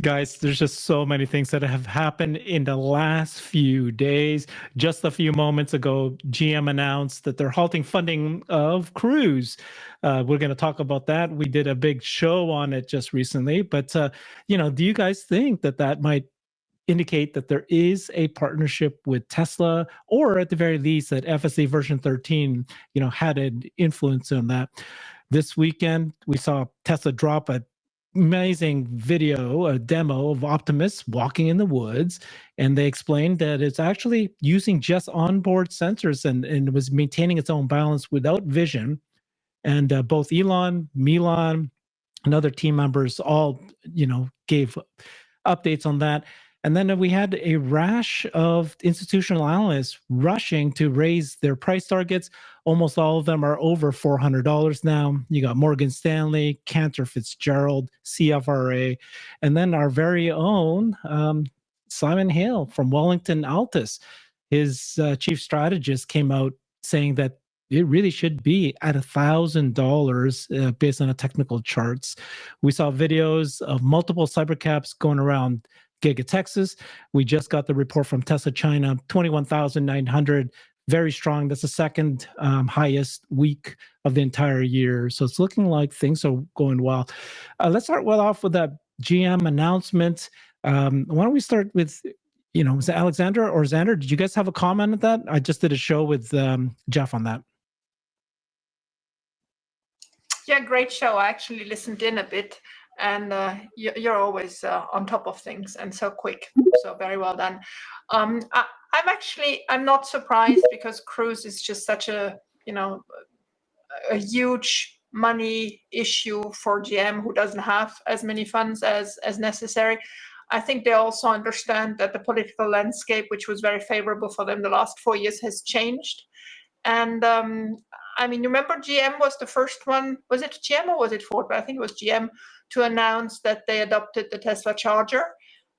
Guys, there's just so many things that have happened in the last few days. Just a few moments ago, GM announced that they're halting funding of Cruise. We're going to talk about that. We did a big show on it just recently. But, do you guys think that that might indicate that there is a partnership with Tesla, or at the very least that FSD version 13, had an influence on that? This weekend, we saw Tesla drop a amazing video, a demo of Optimus walking in the woods, and they explained that it's actually using just onboard sensors and was maintaining its own balance without vision. And both Elon, Milan, and other team members all, gave updates on that. And then we had a rash of institutional analysts rushing to raise their price targets. Almost all of them are over $400 now. You got Morgan Stanley, Cantor Fitzgerald, CFRA, and then our very own Simon Hale from Wellington Altus. His chief strategist came out saying that it really should be at $1,000 based on the technical charts. We saw videos of multiple cybercaps going around Giga Texas. We just got the report from Tesla China, 21,900, very strong. That's the second highest week of the entire year. So it's looking like things are going well. Let's start off with that GM announcement. Why don't we start with, was it Alexander or Xander? Did you guys have a comment on that? I just did a show with Jeff on that. Yeah, great show. I actually listened in a bit. And you're always on top of things and so quick. So very well done. I'm not surprised because Cruise is just such a huge money issue for GM, who doesn't have as many funds as necessary. I think they also understand that the political landscape, which was very favorable for them the last 4 years, has changed. And you remember GM was the first one. Was it GM or was it Ford? But I think it was GM to announce that they adopted the Tesla charger.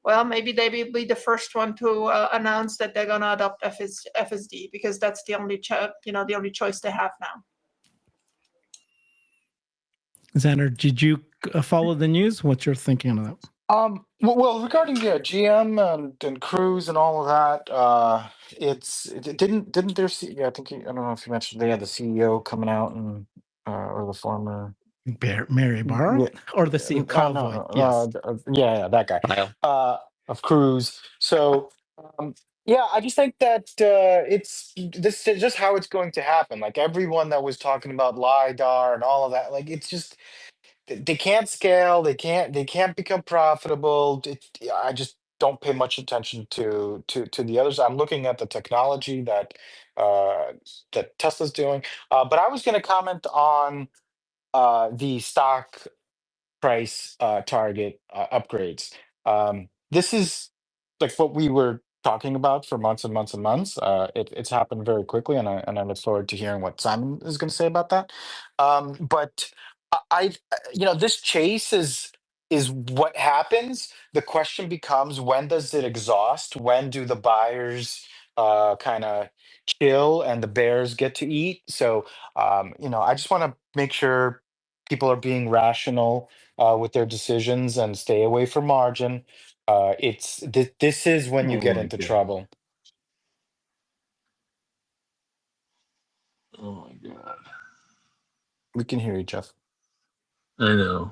Well, maybe they will be the first one to announce that they're going to adopt FSD, because that's the only the only choice they have now. Xander, did you follow the news? What's your thinking on that? Well, regarding GM and Cruise and all of that, didn't there I think I don't know if you mentioned they had the CEO coming out and or the former Mary Barra, or the CEO Convoy? Yeah, that guy of Cruise. So I just think that this is just how it's going to happen. Like everyone that was talking about LiDAR and all of that, like it's just they can't scale, they can't become profitable. I just don't pay much attention to the others. I'm looking at the technology that Tesla's doing. But I was going to comment on the stock price target upgrades. This is like what we were talking about for months and months and months. It's happened very quickly, and I look forward to hearing what Simon is going to say about that. But this chase is what happens. The question becomes, when does it exhaust? When do the buyers kind of chill and the bears get to eat? So I just want to make sure people are being rational with their decisions and stay away from margin. This is when you get into trouble. Oh my God. We can hear you, Jeff. I know.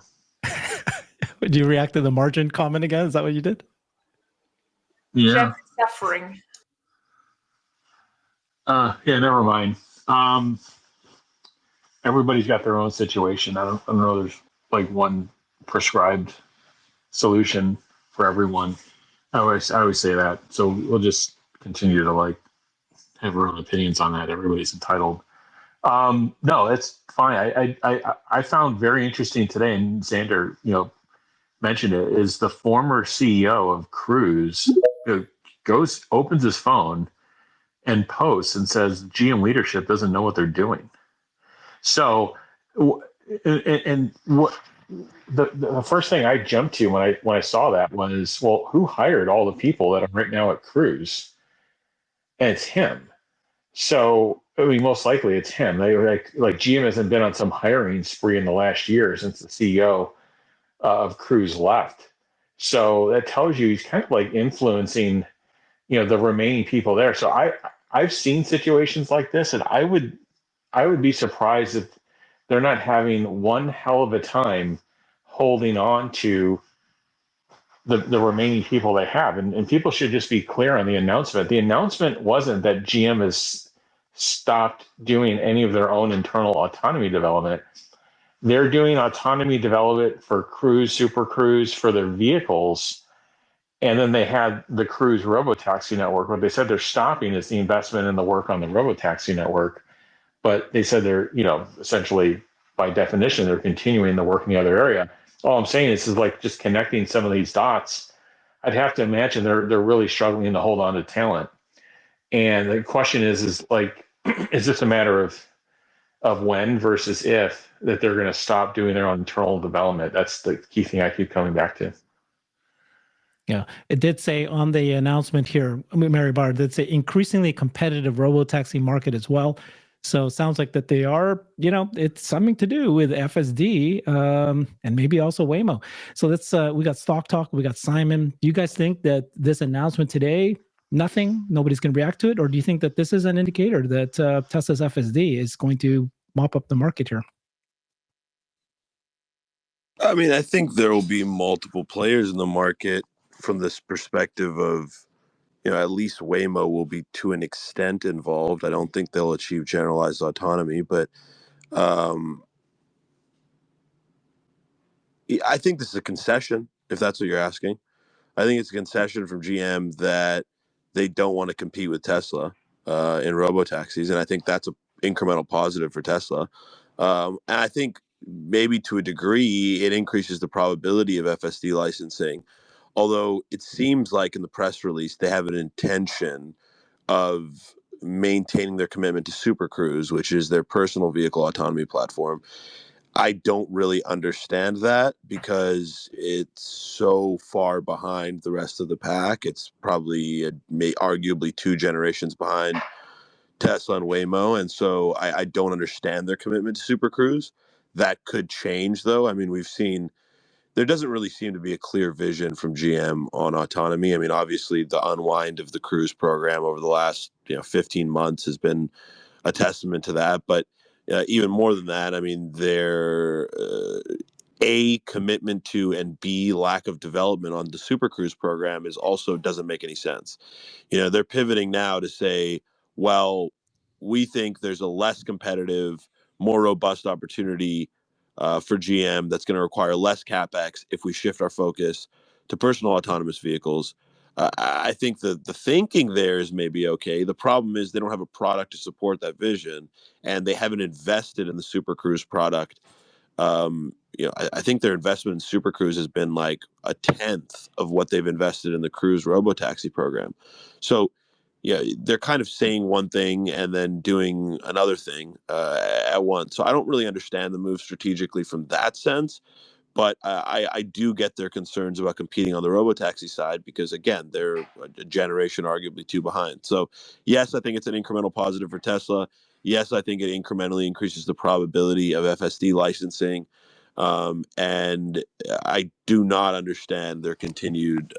Did you react to the margin comment again? Is that what you did? Yeah. Jeff is suffering. Yeah, never mind. Everybody's got their own situation. I don't know there's like one prescribed solution for everyone. I always say that. So we'll just continue to like have our own opinions on that. Everybody's entitled. No, that's fine. I found very interesting today, and Xander, mentioned it, is the former CEO of Cruise opens his phone and posts and says GM leadership doesn't know what they're doing. So, and what the first thing I jumped to when I saw that was, well, who hired all the people that are right now at Cruise? And it's him. So, I mean, most likely it's him. Like GM hasn't been on some hiring spree in the last year since the CEO of Cruise left. So that tells you he's kind of like influencing, the remaining people there. So I've seen situations like this, and I would be surprised if they're not having one hell of a time holding on to the remaining people they have. And people should just be clear on the announcement. The announcement wasn't that GM has stopped doing any of their own internal autonomy development. They're doing autonomy development for Cruise, Super Cruise, for their vehicles. And then they had the Cruise Robotaxi network. What they said they're stopping is the investment in the work on the Robotaxi network. But they said they're, essentially by definition, they're continuing the work in the other area. All I'm saying is like just connecting some of these dots. I'd have to imagine they're really struggling to hold on to talent. And the question is like, is this a matter of when versus if that they're going to stop doing their own internal development? That's the key thing I keep coming back to. Yeah, it did say on the announcement here, Mary Barr did say increasingly competitive robotaxi market as well. So it sounds like that they are, it's something to do with FSD and maybe also Waymo. So let's, we got Stock Talk, we got Simon. Do you guys think that this announcement today, nobody's going to react to it? Or do you think that this is an indicator that Tesla's FSD is going to mop up the market here? I mean, I think there will be multiple players in the market from this perspective of, at least Waymo will be to an extent involved. I don't think they'll achieve generalized autonomy, but I think this is a concession, if that's what you're asking. I think it's a concession from GM that they don't want to compete with Tesla in robotaxis, and I think that's an incremental positive for Tesla. And I think maybe to a degree, it increases the probability of FSD licensing, although it seems like in the press release they have an intention of maintaining their commitment to Super Cruise, which is their personal vehicle autonomy platform. I don't really understand that because it's so far behind the rest of the pack. It's probably arguably 2 generations behind Tesla and Waymo, and so I don't understand their commitment to Super Cruise. That could change, though. I mean, we've seen there doesn't really seem to be a clear vision from GM on autonomy. I mean, obviously, the unwind of the Cruise program over the last 15 months has been a testament to that. But even more than that, I mean, their A, commitment to, and B, lack of development on the Super Cruise program is also doesn't make any sense. They're pivoting now to say, well, we think there's a less competitive, more robust opportunity for GM that's going to require less capex if we shift our focus to personal autonomous vehicles. I think the thinking there is maybe okay. The problem is they don't have a product to support that vision, and they haven't invested in the Super Cruise product. I think their investment in Super Cruise has been like 1/10 of what they've invested in the Cruise Robotaxi program. So, they're kind of saying one thing and then doing another thing at once. So I don't really understand the move strategically from that sense. But I do get their concerns about competing on the robotaxi side because, again, they're a generation arguably 2 behind. So, yes, I think it's an incremental positive for Tesla. Yes, I think it incrementally increases the probability of FSD licensing. And I do not understand their continued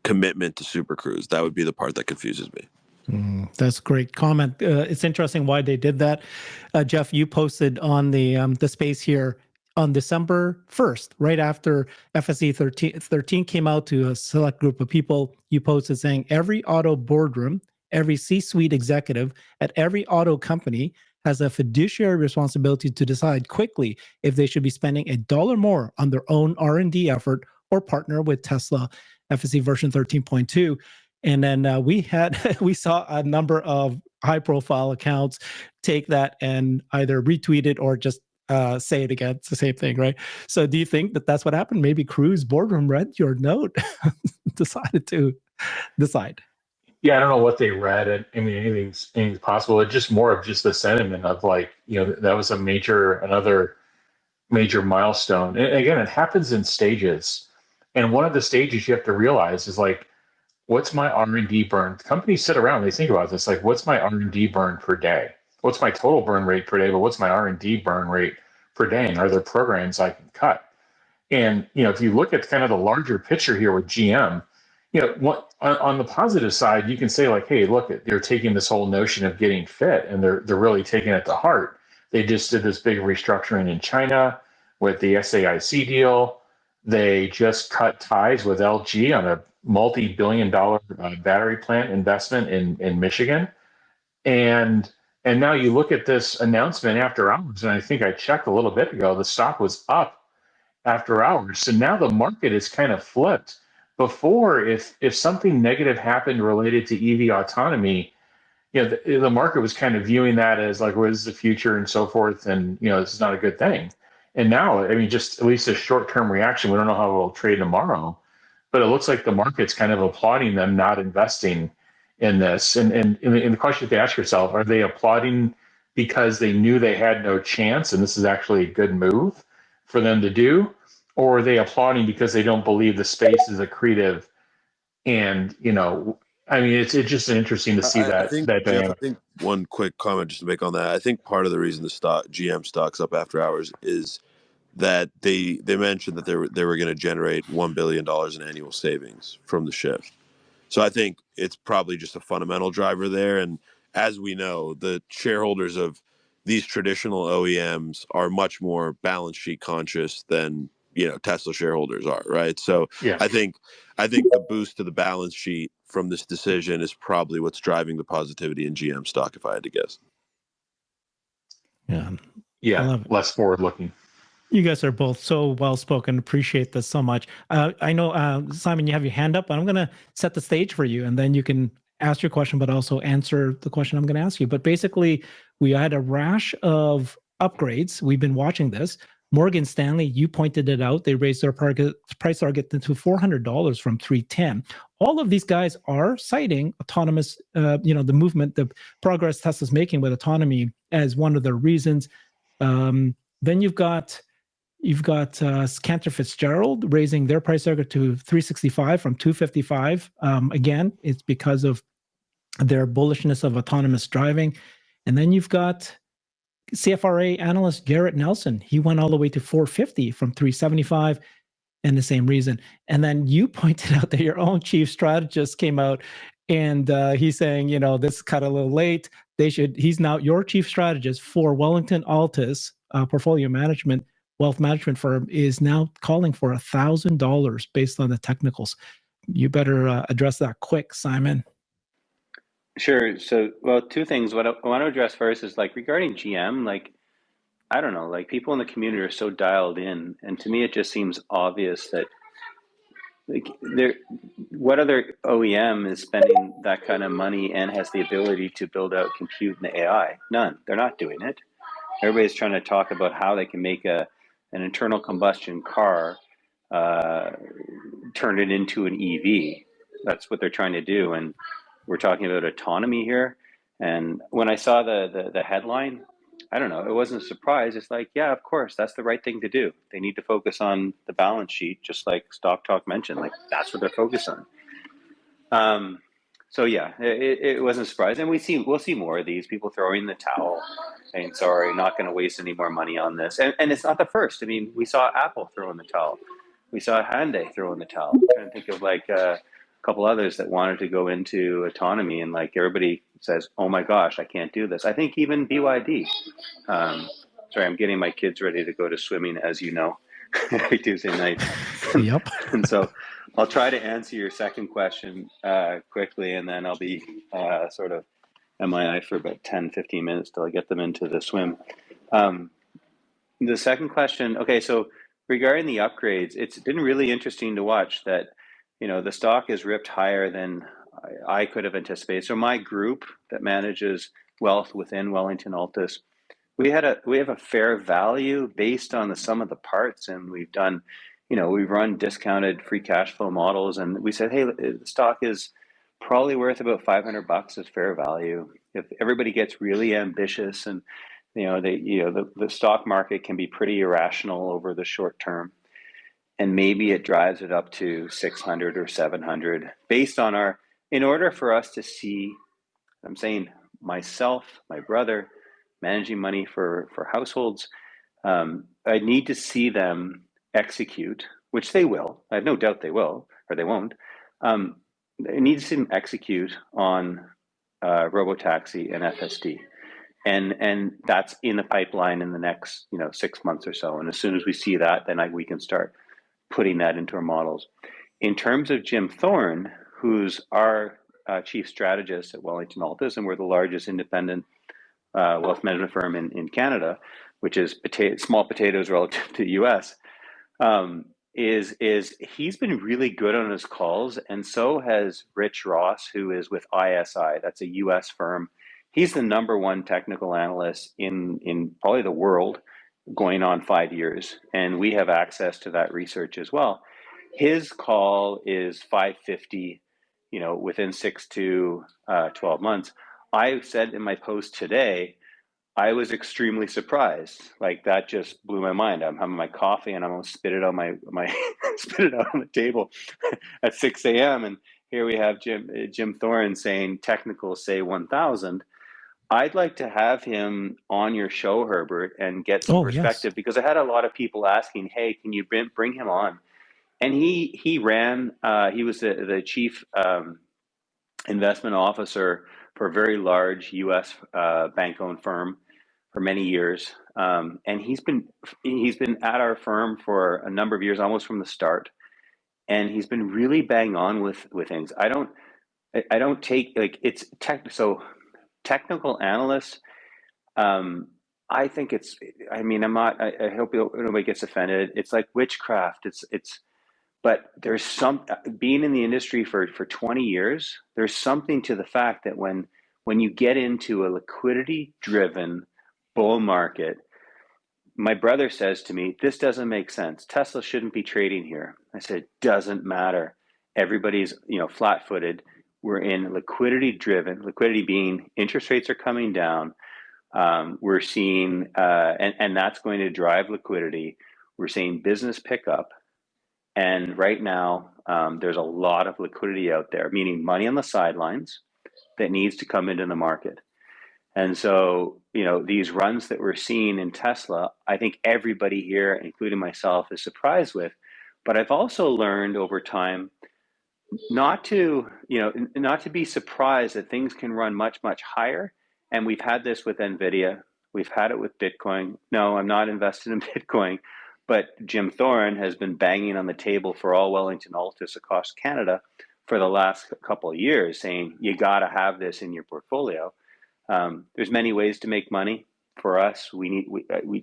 commitment to Super Cruise. That would be the part that confuses me. That's a great comment. It's interesting why they did that. Jeff, you posted on the space here on December 1st, right after FSD 13 came out to a select group of people. You posted saying every auto boardroom, every C-suite executive at every auto company has a fiduciary responsibility to decide quickly if they should be spending $1 more on their own R&D effort or partner with Tesla FSD version 13.2. And then we saw a number of high-profile accounts take that and either retweet it or just say it again. It's the same thing, right? So do you think that that's what happened? Maybe Cruise boardroom read your note, decided to decide. Yeah, I don't know what they read. I mean, anything's possible. It's just more of just the sentiment of like, that was another major milestone. And again, it happens in stages. And one of the stages you have to realize is like, what's my R&D burn? Companies sit around, they think about this, like, what's my R&D burn per day? What's my total burn rate per day? But what's my R&D burn rate per day? And are there programs I can cut? And, if you look at kind of the larger picture here with GM, what on the positive side, you can say like, hey, look, they're taking this whole notion of getting fit and they're really taking it to heart. They just did this big restructuring in China with the SAIC deal. They just cut ties with LG on a multi-billion-dollar battery plant investment in Michigan. And now you look at this announcement after hours, and I think I checked a little bit ago, the stock was up after hours. So now the market is kind of flipped. Before, if something negative happened related to EV autonomy, the market was kind of viewing that as like, what is the future and so forth, and this is not a good thing. And now, I mean, just at least a short-term reaction. We don't know how it will trade tomorrow, but it looks like the market's kind of applauding them not investing in this. And the question to ask yourself: are they applauding because they knew they had no chance, and this is actually a good move for them to do, or are they applauding because they don't believe the space is accretive? And I mean, it's just interesting to see I that think, Jeff, I dynamic. think one quick comment just to make on that. I think part of the reason the GM stock's up after hours is that they mentioned that they were going to generate $1 billion in annual savings from the shift. So I think it's probably just a fundamental driver there. And as we know, the shareholders of these traditional OEMs are much more balance sheet conscious than Tesla shareholders are, right? So Yeah. I think the boost to the balance sheet from this decision is probably what's driving the positivity in GM stock, if I had to guess. Yeah. I Yeah. love it. Less forward looking. You guys are both so well spoken. Appreciate this so much. I know, Simon, you have your hand up, and I'm going to set the stage for you, and then you can ask your question, but also answer the question I'm going to ask you. But basically, we had a rash of upgrades. We've been watching this. Morgan Stanley, you pointed it out. They raised their price target to $400 from $310. All of these guys are citing autonomous, the movement, the progress Tesla's making with autonomy as one of the reasons. Then you've got Cantor Fitzgerald raising their price target to 365 from 255. Again, it's because of their bullishness of autonomous driving. And then you've got CFRA analyst Garrett Nelson. He went all the way to 450 from 375, and the same reason. And then you pointed out that your own chief strategist came out, and he's saying, this cut a little late. He's now your chief strategist for Wellington Altus portfolio management. Wealth management firm is now calling for $1,000 based on the technicals. You better address that quick, Simon. Sure. So, well, two things. What I want to address first is regarding GM, I don't know, people in the community are so dialed in. And to me, it just seems obvious that what other OEM is spending that kind of money and has the ability to build out compute and AI? None. They're not doing it. Everybody's trying to talk about how they can make an internal combustion car, turn it into an EV. That's what they're trying to do. And we're talking about autonomy here. And when I saw the headline, I don't know, it wasn't a surprise. It's yeah, of course, that's the right thing to do. They need to focus on the balance sheet, just like Stock Talk mentioned. That's what they're focused on. So yeah, it wasn't a surprise. And we'll see more of these people throwing the towel, saying, sorry, not going to waste any more money on this. And it's not the first. I mean, we saw Apple throw in the towel. We saw Hyundai throw in the towel. I'm trying to think of a couple others that wanted to go into autonomy, and everybody says, oh my gosh, I can't do this. I think even BYD. Sorry, I'm getting my kids ready to go to swimming, as you know, every Tuesday night. Yep. And so I'll try to answer your second question quickly, and then I'll be sort of MIA for about 10, 15 minutes till I get them into the swim. The second question, okay, so regarding the upgrades, it's been really interesting to watch that, the stock is ripped higher than I could have anticipated. So my group that manages wealth within Wellington Altus, we have a fair value based on the sum of the parts, and we've done, we've run discounted free cash flow models, and we said, hey, the stock is probably worth about $500 as fair value. If everybody gets really ambitious, and the stock market can be pretty irrational over the short term, and maybe it drives it up to 600 or 700 based on in order for us to see, I'm saying myself, my brother, managing money for households, I need to see them execute, which they will, I have no doubt they will, or they won't, it needs to execute on robotaxi and FSD. And that's in the pipeline in the next 6 months or so. And as soon as we see that, then we can start putting that into our models. In terms of Jim Thorne, who's our chief strategist at Wellington Altus, and we're the largest independent wealth management firm in Canada, which is small potatoes relative to the US, is he's been really good on his calls, and so has Rich Ross, who is with ISI. That's a US firm. He's the #1 technical analyst in probably the world, going on 5 years, and we have access to that research as well. His call is 550, within 6 to 12 months. I said in my post today, I was extremely surprised. Like, that just blew my mind. I'm having my coffee and I'm gonna spit it out spit it out on the table at 6 a.m. And here we have Jim Thorne saying technicals say 1,000. I'd like to have him on your show, Herbert, and get some perspective, because I had a lot of people asking, "Hey, can you bring him on?" And he ran. He was the chief investment officer for a very large U.S. bank-owned firm for many years, and he's been at our firm for a number of years, almost from the start, and he's been really bang on with things. I don't take, like, it's technical analysts. I think it's, I mean, I hope nobody gets offended. It's like witchcraft. But there's being in the industry for 20 years, there's something to the fact that when you get into a liquidity driven bull market, my brother says to me, "This doesn't make sense. Tesla shouldn't be trading here." I said, "Doesn't matter. Everybody's, flat footed. We're in liquidity driven, liquidity being interest rates are coming down. We're seeing, and that's going to drive liquidity. We're seeing business pick up. And right now, there's a lot of liquidity out there, meaning money on the sidelines that needs to come into the market. And so, these runs that we're seeing in Tesla, I think everybody here, including myself, is surprised with. But I've also learned over time not to be surprised that things can run much, much higher. And we've had this with NVIDIA. We've had it with Bitcoin. No, I'm not invested in Bitcoin. But Jim Thorne has been banging on the table for all Wellington Altus across Canada for the last couple of years, saying, you got to have this in your portfolio. There's many ways to make money. For us,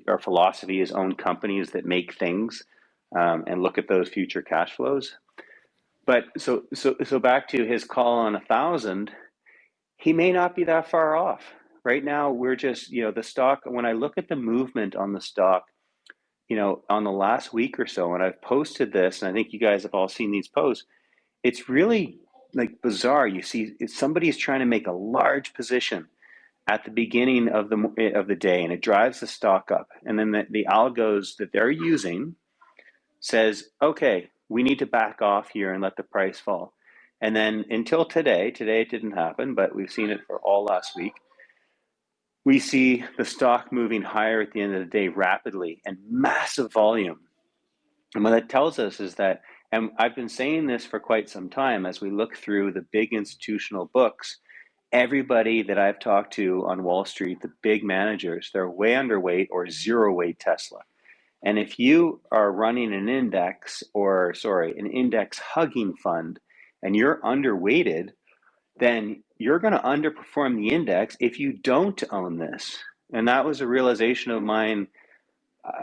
our philosophy is own companies that make things and look at those future cash flows. But so back to his call on 1,000, he may not be that far off. Right now, we're just, the stock, when I look at the movement on the stock, on the last week or so, and I've posted this, and I think you guys have all seen these posts, it's really like bizarre. You see, somebody's trying to make a large position at the beginning of the day, and it drives the stock up. And then the algos that they're using says, okay, we need to back off here and let the price fall. And then until today it didn't happen, but we've seen it for all last week. We see the stock moving higher at the end of the day rapidly and massive volume. And what that tells us is that, and I've been saying this for quite some time, as we look through the big institutional books, everybody that I've talked to on Wall Street, the big managers, they're way underweight or zero weight Tesla. And if you are running an index hugging fund, and you're underweighted, then you're going to underperform the index if you don't own this. And that was a realization of mine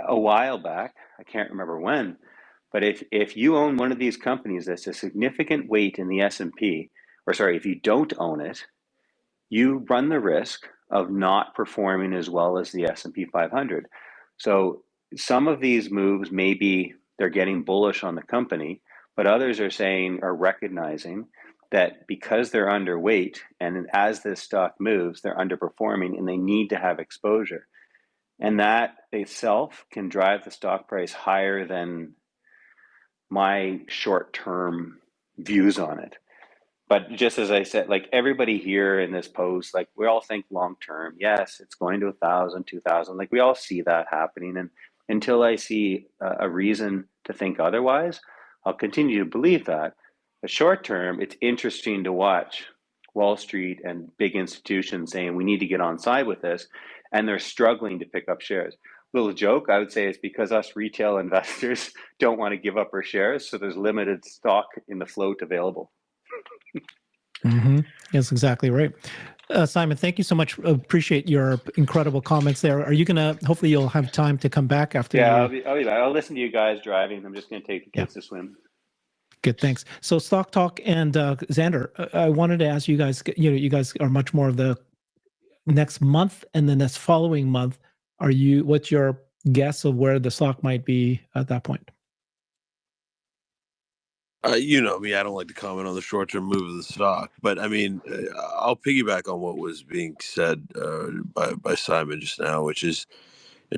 a while back. I can't remember when. But if you own one of these companies that's a significant weight in the S&P, if you don't own it, you run the risk of not performing as well as the S&P 500. So some of these moves, maybe they're getting bullish on the company, but others are recognizing that because they're underweight, and as this stock moves, they're underperforming and they need to have exposure. And that itself can drive the stock price higher than my short-term views on it. But just as I said, like everybody here in this post, like we all think long-term. Yes, it's going to 1,000, 2,000. Like we all see that happening. until I see a reason to think otherwise, I'll continue to believe that. But short term, it's interesting to watch Wall Street and big institutions saying we need to get on side with this, and they're struggling to pick up shares. Little joke, I would say it's because us retail investors don't want to give up our shares, so there's limited stock in the float available. That's exactly right. Simon, thank you so much. Appreciate your incredible comments there. Are you gonna? Hopefully, you'll have time to come back after. Yeah, I'll listen to you guys driving. I'm just going to take the kids to swim. Good, thanks. So, Stock Talk and Xander, I wanted to ask you guys. You guys are much more of the next month and the next following month. What's your guess of where the stock might be at that point? You know me, I don't like to comment on the short-term move of the stock, but I mean, I'll piggyback on what was being said by Simon just now, which is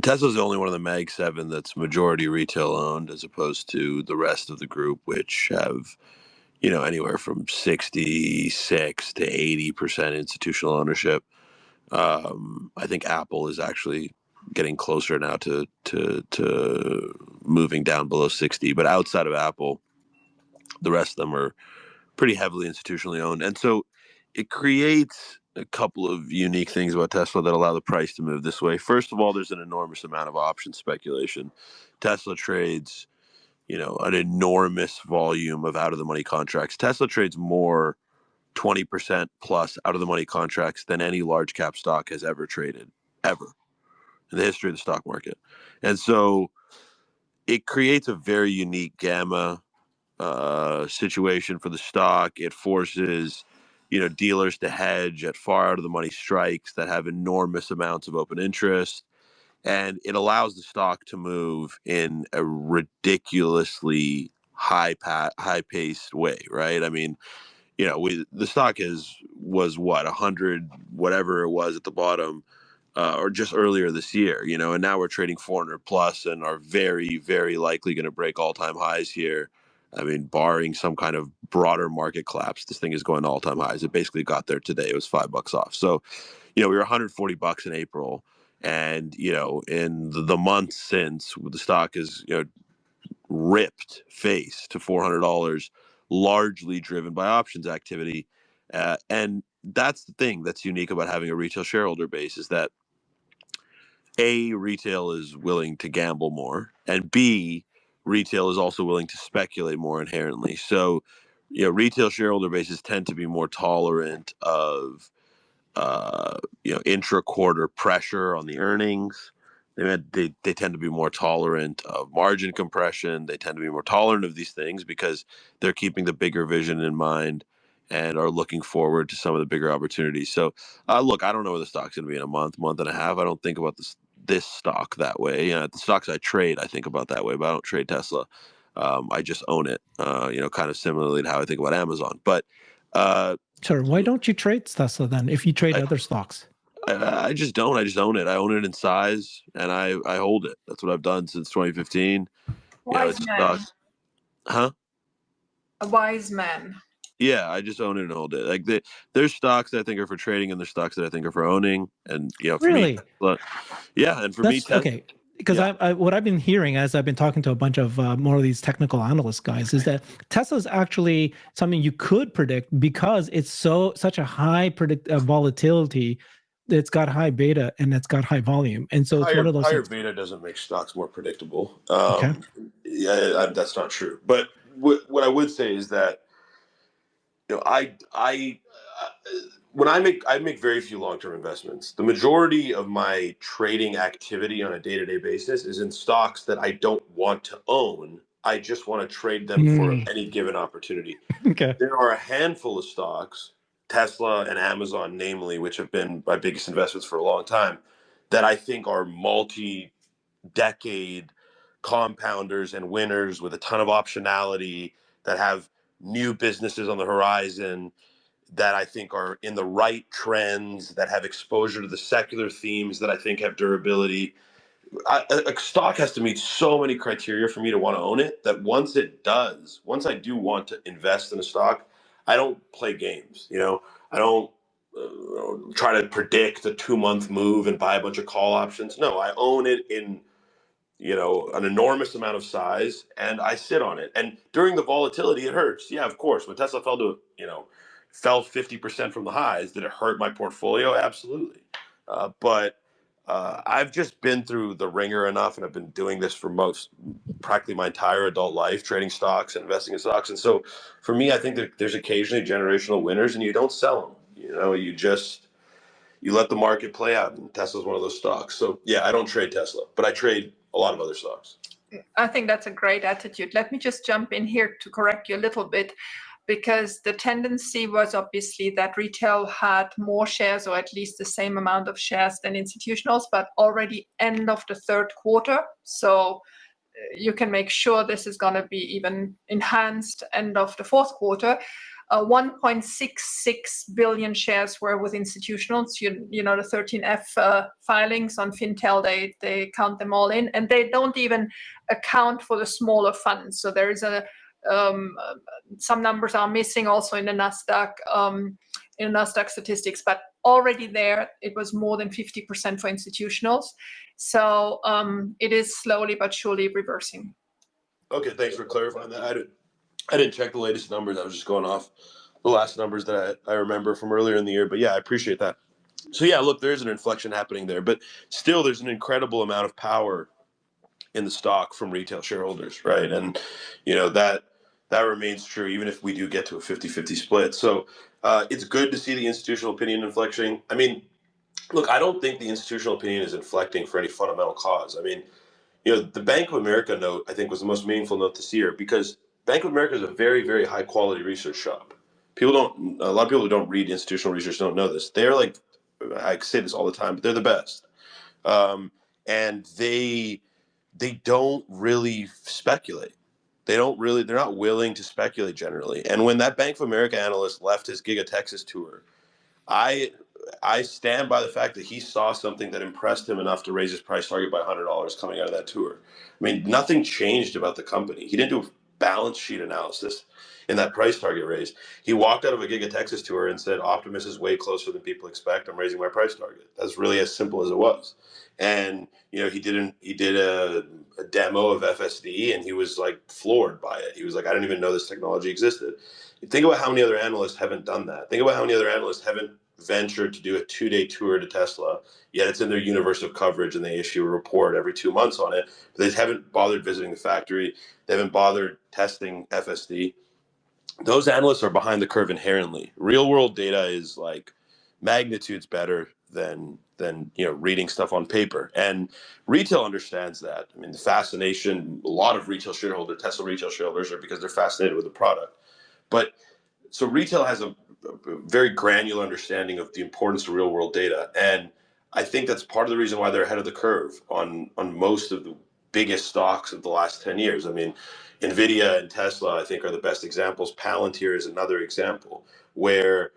Tesla's the only one of the Mag 7 that's majority retail owned, as opposed to the rest of the group, which have, anywhere from 66 to 80% institutional ownership. I think Apple is actually getting closer now to moving down below 60, but outside of Apple, the rest of them are pretty heavily institutionally owned. And so it creates a couple of unique things about Tesla that allow the price to move this way. First of all, there's an enormous amount of option speculation. Tesla trades, an enormous volume of out of the money contracts. Tesla trades more 20% plus out of the money contracts than any large cap stock has ever traded, ever in the history of the stock market. And so it creates a very unique gamma situation for the stock. It forces, dealers to hedge at far out of the money strikes that have enormous amounts of open interest, and it allows the stock to move in a ridiculously high paced way, right? I mean, the stock was what 100 whatever it was at the bottom, or just earlier this year, and now we're trading 400 plus and are very, very likely going to break all-time highs here. I mean, barring some kind of broader market collapse, this thing is going to all-time highs. It basically got there today. It was $5 off. So, we were $140 in April, and in the months since, the stock is ripped face to $400, largely driven by options activity. And that's the thing that's unique about having a retail shareholder base, is that A, retail is willing to gamble more, and B, retail is also willing to speculate more inherently. So, retail shareholder bases tend to be more tolerant of, intra-quarter pressure on the earnings. They tend to be more tolerant of margin compression. They tend to be more tolerant of these things because they're keeping the bigger vision in mind and are looking forward to some of the bigger opportunities. So, look, I don't know where the stock's going to be in a month and a half. I don't think about this stock that way. The stocks I trade, I think about that way, but I don't trade Tesla. I just own it, kind of similarly to how I think about Amazon. But sure, why don't you trade Tesla then if you trade other stocks? I just don't. I just own it. I own it in size, and I hold it. That's what I've done since 2015. Wise man. Huh? A wise man. Yeah, I just own it and hold it. Like there's stocks that I think are for trading, and there's stocks that I think are for owning. And for really? me, yeah, and for me, okay. Because what I've been hearing as I've been talking to a bunch of more of these technical analyst guys is that Tesla is actually something you could predict because it's such a high volatility. It's got high beta and it's got high volume, and so it's one of those higher things. beta doesn't make stocks more predictable. Okay. Yeah, that's not true. But what I would say is that when I make very few long-term investments. The majority of my trading activity on a day-to-day basis is in stocks that I don't want to own. I just want to trade them for any given opportunity. Okay. There are a handful of stocks, Tesla and Amazon namely, which have been my biggest investments for a long time, that I think are multi-decade compounders and winners with a ton of optionality, that have new businesses on the horizon, that I think are in the right trends, that have exposure to the secular themes that I think have durability. A stock has to meet so many criteria for me to want to own it, that once I do want to invest in a stock, I don't play games. I don't try to predict a 2-month move and buy a bunch of call options. No, I own it in an enormous amount of size, and I sit on it. And during the volatility, it hurts. Yeah, of course. When Tesla fell 50% from the highs, did it hurt my portfolio? Absolutely. But I've just been through the ringer enough, and I've been doing this for practically my entire adult life, trading stocks and investing in stocks. And so for me, I think that there's occasionally generational winners, and you don't sell them. You let the market play out, and Tesla's one of those stocks. So yeah, I don't trade Tesla, but I trade a lot of other stocks. I think that's a great attitude. Let me just jump in here to correct you a little bit, because the tendency was obviously that retail had more shares, or at least the same amount of shares than institutionals, but already end of the third quarter. So you can make sure this is going to be even enhanced end of the fourth quarter. 1.66 billion shares were with institutionals. You know the 13F filings on Fintel, they count them all in, and they don't even account for the smaller funds. So there is some numbers are missing also in the Nasdaq statistics, but already there it was more than 50% for institutionals. So it is slowly but surely reversing. Okay, thanks for clarifying that. I didn't check the latest numbers. I was just going off the last numbers that I remember from earlier in the year. But yeah, I appreciate that. So yeah, look, there's an inflection happening there, but still there's an incredible amount of power in the stock from retail shareholders, right? And that remains true even if we do get to a 50-50 split. So it's good to see the institutional opinion inflecting. I mean, look, I don't think the institutional opinion is inflecting for any fundamental cause. I mean, the Bank of America note, I think, was the most meaningful note this year, because Bank of America is a very, very high quality research shop. A lot of people who don't read institutional research don't know this. They're like, I say this all the time, but they're the best. And they don't really speculate. They're not willing to speculate generally. And when that Bank of America analyst left his Giga Texas tour, I stand by the fact that he saw something that impressed him enough to raise his price target by $100 coming out of that tour. I mean, nothing changed about the company. He didn't do a balance sheet analysis in that price target raise. He walked out of a Giga Texas tour and said, Optimus is way closer than people expect. I'm raising my price target. That's really as simple as it was. And he did a demo of FSD, and he was like floored by it. He was like, I didn't even know this technology existed. Think about how many other analysts haven't done that. Think about how many other analysts haven't ventured to do a 2-day tour to Tesla, yet it's in their universe of coverage, and they issue a report every 2 months on it. But they haven't bothered visiting the factory. They haven't bothered testing FSD. Those analysts are behind the curve inherently. Real world data is like magnitudes better than reading stuff on paper, and retail understands that. I mean, the fascination, a lot of Tesla retail shareholders are because they're fascinated with the product. But so retail has a very granular understanding of the importance of real world data, and I think that's part of the reason why they're ahead of the curve on most of the biggest stocks of the last 10 years. I mean, Nvidia and Tesla, I think, are the best examples. Palantir is another example where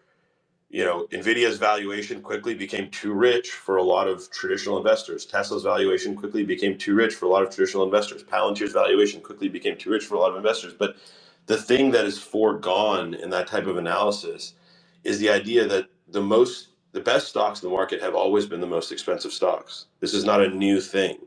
Nvidia's valuation quickly became too rich for a lot of traditional investors. Tesla's valuation quickly became too rich for a lot of traditional investors. Palantir's valuation quickly became too rich for a lot of investors. But the thing that is foregone in that type of analysis is the idea that the best stocks in the market have always been the most expensive stocks. This is not a new thing.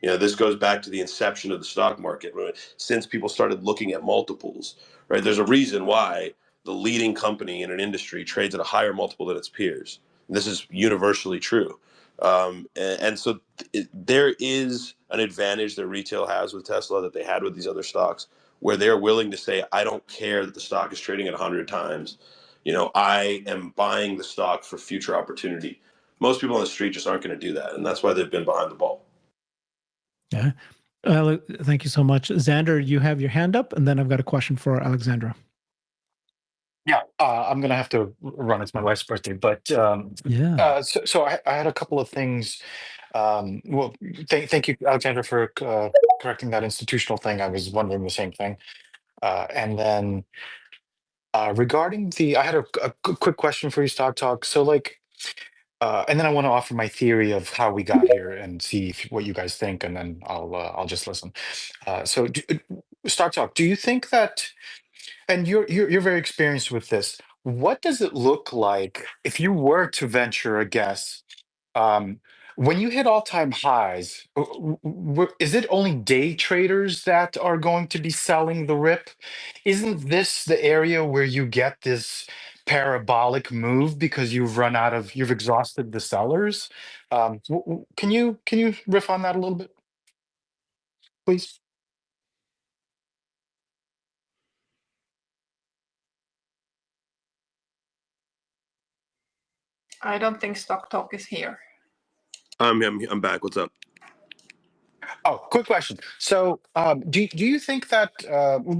This goes back to the inception of the stock market, since people started looking at multiples, right? There's a reason why the leading company in an industry trades at a higher multiple than its peers. And this is universally true. So there is an advantage that retail has with Tesla that they had with these other stocks, where they're willing to say, I don't care that the stock is trading at 100 times. I am buying the stock for future opportunity. Most people on the street just aren't going to do that. And that's why they've been behind the ball. Yeah. Thank you so much. Xander, you have your hand up, and then I've got a question for Alexandra. Yeah, I'm gonna have to run. It's my wife's birthday, but so I had a couple of things. Well, thank you, Alexandra, for correcting that institutional thing. I was wondering the same thing. And then regarding I had a quick question for you, Stock Talk. So and then I want to offer my theory of how we got here and see what you guys think, and then I'll just listen. So, Stock Talk, do you think that? And you're very experienced with this. What does it look like if you were to venture a guess? Um, When you hit all-time highs, is it only day traders that are going to be selling the rip? Isn't this the area where you get this parabolic move because you've exhausted the sellers? Can you riff on that a little bit, please? I don't think Stock Talk is here. I'm back. What's up? Oh, quick question. So, do you think that,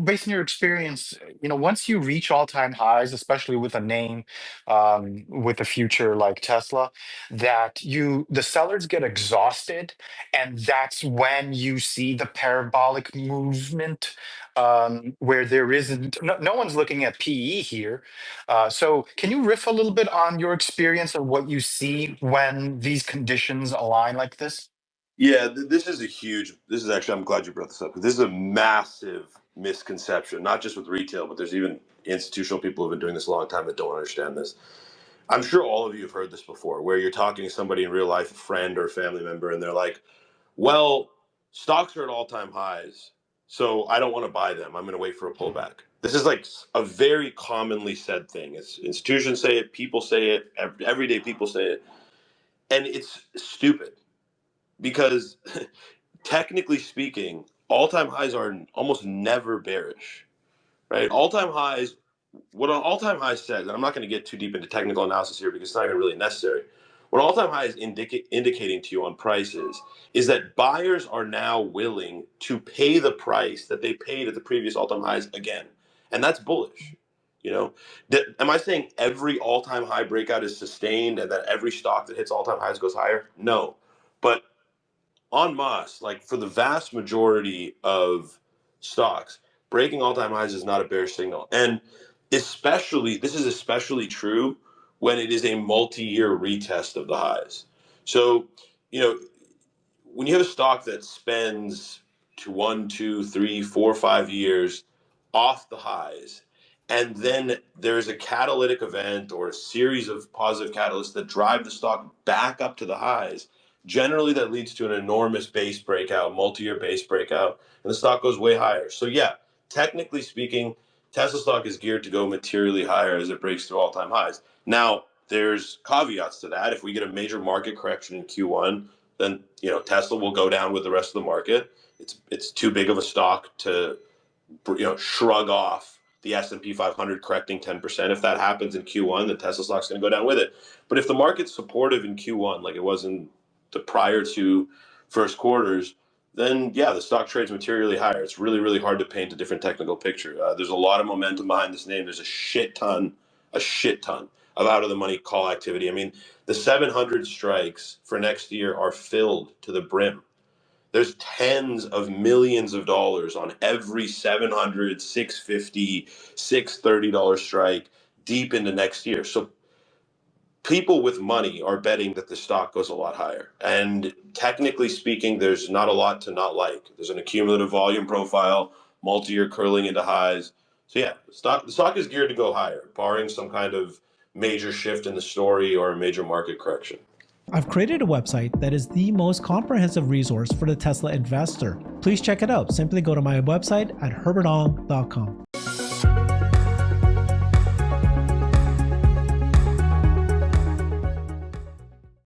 based on your experience, once you reach all-time highs, especially with a name, with a future like Tesla, that the sellers get exhausted, and that's when you see the parabolic movement, where there isn't, no one's looking at PE here. So, can you riff a little bit on your experience of what you see when these conditions align like this? Yeah, this is this is actually, I'm glad you brought this up, because this is a massive misconception, not just with retail, but there's even institutional people who've been doing this a long time that don't understand this. I'm sure all of you have heard this before, where you're talking to somebody in real life, a friend or a family member, and they're like, well, stocks are at all-time highs, so I don't want to buy them. I'm going to wait for a pullback. This is like a very commonly said thing. It's institutions say it, people say it, everyday people say it, and it's stupid because technically speaking, all-time highs are almost never bearish, right? All-time highs, what an all-time high says, and I'm not going to get too deep into technical analysis here because it's not even really necessary. What all-time high is indicating to you on prices is that buyers are now willing to pay the price that they paid at the previous all-time highs again, and that's bullish. Am I saying every all-time high breakout is sustained and that every stock that hits all-time highs goes higher? No, but en masse, like for the vast majority of stocks, breaking all-time highs is not a bearish signal. And this is especially true when it is a multi-year retest of the highs. So, you know, when you have a stock that spends to 1, 2, 3, 4, 5 years off the highs, and then there's a catalytic event or a series of positive catalysts that drive the stock back up to the highs, generally that leads to an enormous base breakout, multi-year base breakout, and the stock goes way higher. So yeah, technically speaking, Tesla stock is geared to go materially higher as it breaks through all-time highs. Now, there's caveats to that. If we get a major market correction in Q1, then Tesla will go down with the rest of the market. It's too big of a stock to shrug off the S&P 500 correcting 10%. If that happens in Q1, the Tesla stock's going to go down with it. But if the market's supportive in Q1, like it was in the prior two first quarters, then yeah, the stock trades materially higher. It's really, really hard to paint a different technical picture. There's a lot of momentum behind this name. There's a shit ton of out of the money call activity. I mean, the 700 strikes for next year are filled to the brim. There's tens of millions of dollars on every 700, 650, $630 strike deep into next year. So people with money are betting that the stock goes a lot higher. And technically speaking, there's not a lot to not like. There's an accumulative volume profile, multi-year curling into highs. So yeah, the stock is geared to go higher, barring some kind of major shift in the story or a major market correction. I've created a website that is the most comprehensive resource for the Tesla investor. Please check it out. Simply go to my website at herbertong.com.